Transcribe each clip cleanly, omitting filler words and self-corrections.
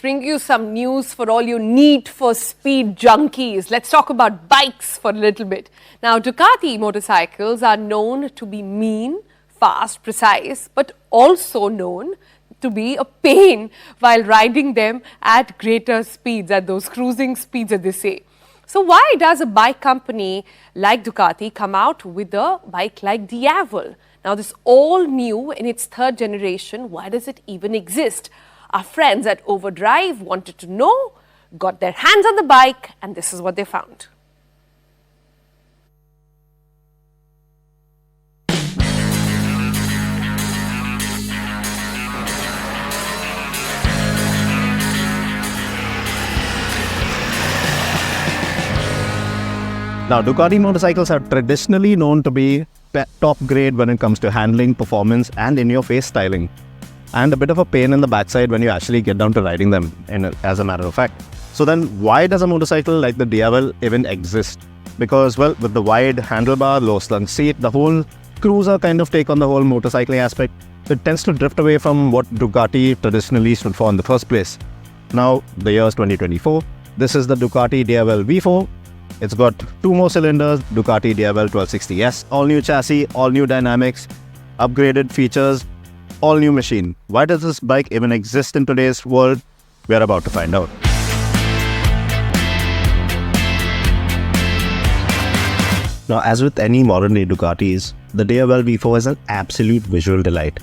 Bring you some news for all you Need for Speed junkies. Let's talk about bikes for a little bit. Now, Ducati motorcycles are known to be mean, fast, precise, but also known to be a pain while riding them at greater speeds, at those cruising speeds that they say. So why does a bike company like Ducati come out with a bike like Diavel? Now, this all new in its third generation, why does it even exist? Our friends at Overdrive wanted to know, got their hands on the bike, and this is what they found. Now, Ducati motorcycles are traditionally known to be top grade when it comes to handling, performance, and in-your-face styling. And a bit of a pain in the backside when you actually get down to riding them, as a matter of fact. So then, why does a motorcycle like the Diavel even exist? Because, well, with the wide handlebar, low-slung seat, the whole cruiser kind of take on the whole motorcycling aspect, it tends to drift away from what Ducati traditionally stood for in the first place. Now, the year is 2024. This is the Ducati Diavel V4. It's got two more cylinders, Ducati Diavel 1260S, all new chassis, all new dynamics, upgraded features, all new machine. Why does this bike even exist in today's world? We're about to find out. Now, as with any modern day Ducatis, the Diavel V4 is an absolute visual delight.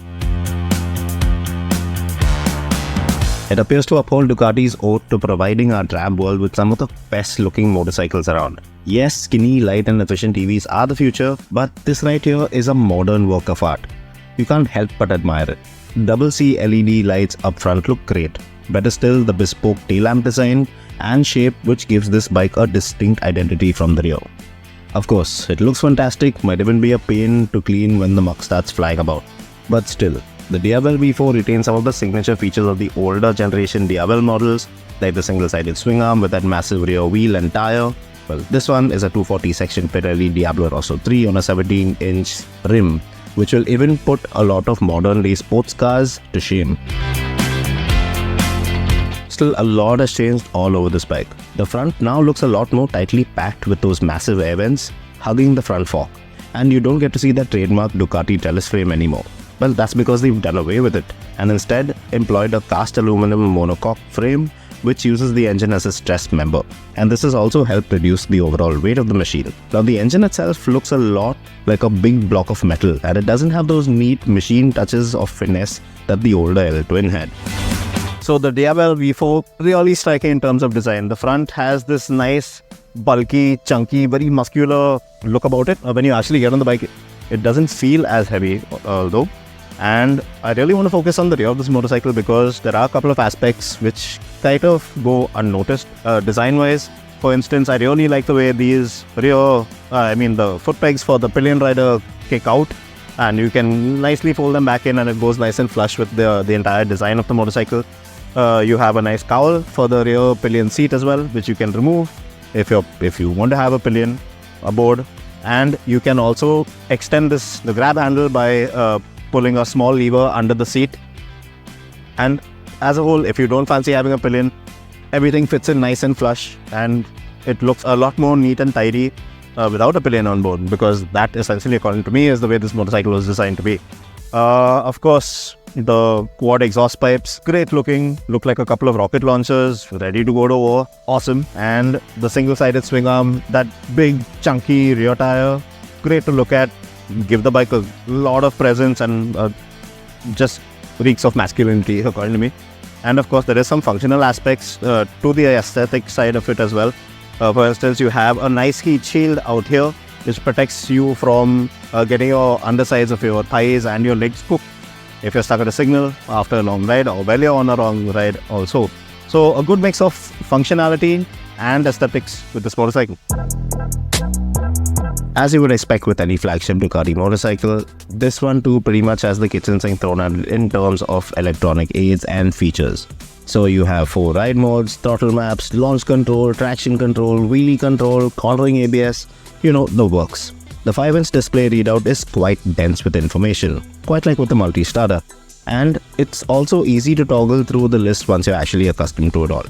It appears to uphold Ducati's oath to providing our drab world with some of the best looking motorcycles around. Yes, skinny, light and efficient EVs are the future, but this right here is a modern work of art. You can't help but admire it. Double C LED lights up front look great. Better still, the bespoke tail lamp design and shape which gives this bike a distinct identity from the rear. Of course, it looks fantastic, might even be a pain to clean when the muck starts flying about. But still, the Diavel V4 retains some of the signature features of the older generation Diavel models, like the single-sided swing arm with that massive rear wheel and tire. Well, this one is a 240 section Pirelli Diablo Rosso 3 on a 17-inch rim, which will even put a lot of modern-day sports cars to shame. Still, a lot has changed all over this bike. The front now looks a lot more tightly packed with those massive air vents hugging the front fork, and you don't get to see that trademark Ducati trellis frame anymore. Well, that's because they've done away with it and instead employed a cast aluminum monocoque frame which uses the engine as a stressed member, and this has also helped reduce the overall weight of the machine. Now, the engine itself looks a lot like a big block of metal, and it doesn't have those neat machine touches of finesse that the older L-Twin had. So the Diavel V4 really striking in terms of design. The front has this nice, bulky, chunky, very muscular look about it. When you actually get on the bike, it doesn't feel as heavy though. And I really want to focus on the rear of this motorcycle because there are a couple of aspects which kind of go unnoticed. Design-wise, for instance, I really like the way these the foot pegs for the pillion rider kick out, and you can nicely fold them back in and it goes nice and flush with the entire design of the motorcycle. You have a nice cowl for the rear pillion seat as well, which you can remove if you want to have a pillion aboard. And you can also extend the grab handle by pulling a small lever under the seat. And as a whole, if you don't fancy having a pillion, everything fits in nice and flush, and it looks a lot more neat and tidy without a pillion on board, because that essentially, according to me, is the way this motorcycle was designed to be. Of course, the quad exhaust pipes, great looking, look like a couple of rocket launchers, ready to go to war, awesome. And the single-sided swing arm, that big chunky rear tire, great to look at, give the bike a lot of presence and just reeks of masculinity, according to me. And of course, there is some functional aspects to the aesthetic side of it as well. For instance, you have a nice heat shield out here, which protects you from getting your undersides of your thighs and your legs cooked if you're stuck at a signal after a long ride or while you're on a long ride also. So a good mix of functionality and aesthetics with this motorcycle. As you would expect with any flagship Ducati motorcycle, this one too pretty much has the kitchen sink thrown at it in terms of electronic aids and features. So you have 4 ride modes, throttle maps, launch control, traction control, wheelie control, cornering ABS, the works. The 5-inch display readout is quite dense with information, quite like with the multi-starter. And it's also easy to toggle through the list once you're actually accustomed to it all.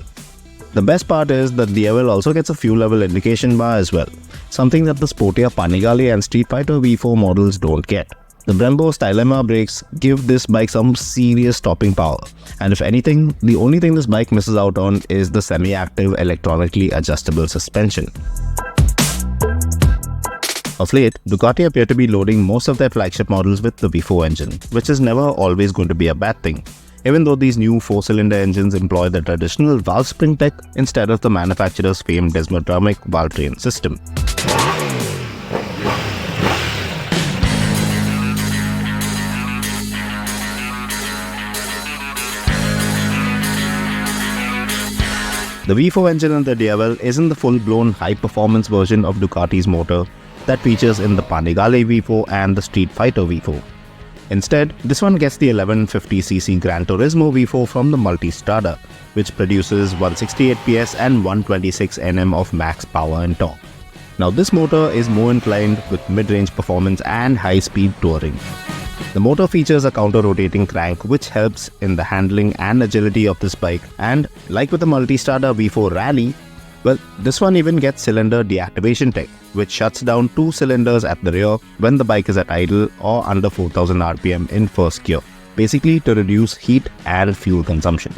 The best part is that the Diavel also gets a fuel level indication bar as well, something that the sportier Panigale and Street Fighter V4 models don't get. The Brembo's Dilemma brakes give this bike some serious stopping power, and if anything, the only thing this bike misses out on is the semi-active electronically adjustable suspension. Of late, Ducati appear to be loading most of their flagship models with the V4 engine, which is never always going to be a bad thing, even though these new 4-cylinder engines employ the traditional valve spring tech instead of the manufacturer's famed desmothermic valve train system. The V4 engine in the Diavel isn't the full-blown high-performance version of Ducati's motor that features in the Panigale V4 and the Street Fighter V4. Instead, this one gets the 1150cc Gran Turismo V4 from the Multistrada, which produces 168 PS and 126 Nm of max power and torque. Now this motor is more inclined with mid-range performance and high-speed touring. The motor features a counter-rotating crank which helps in the handling and agility of this bike, and like with the Multistrada V4 Rally, well, this one even gets cylinder deactivation tech, which shuts down 2 cylinders at the rear when the bike is at idle or under 4000 RPM in first gear, basically to reduce heat and fuel consumption.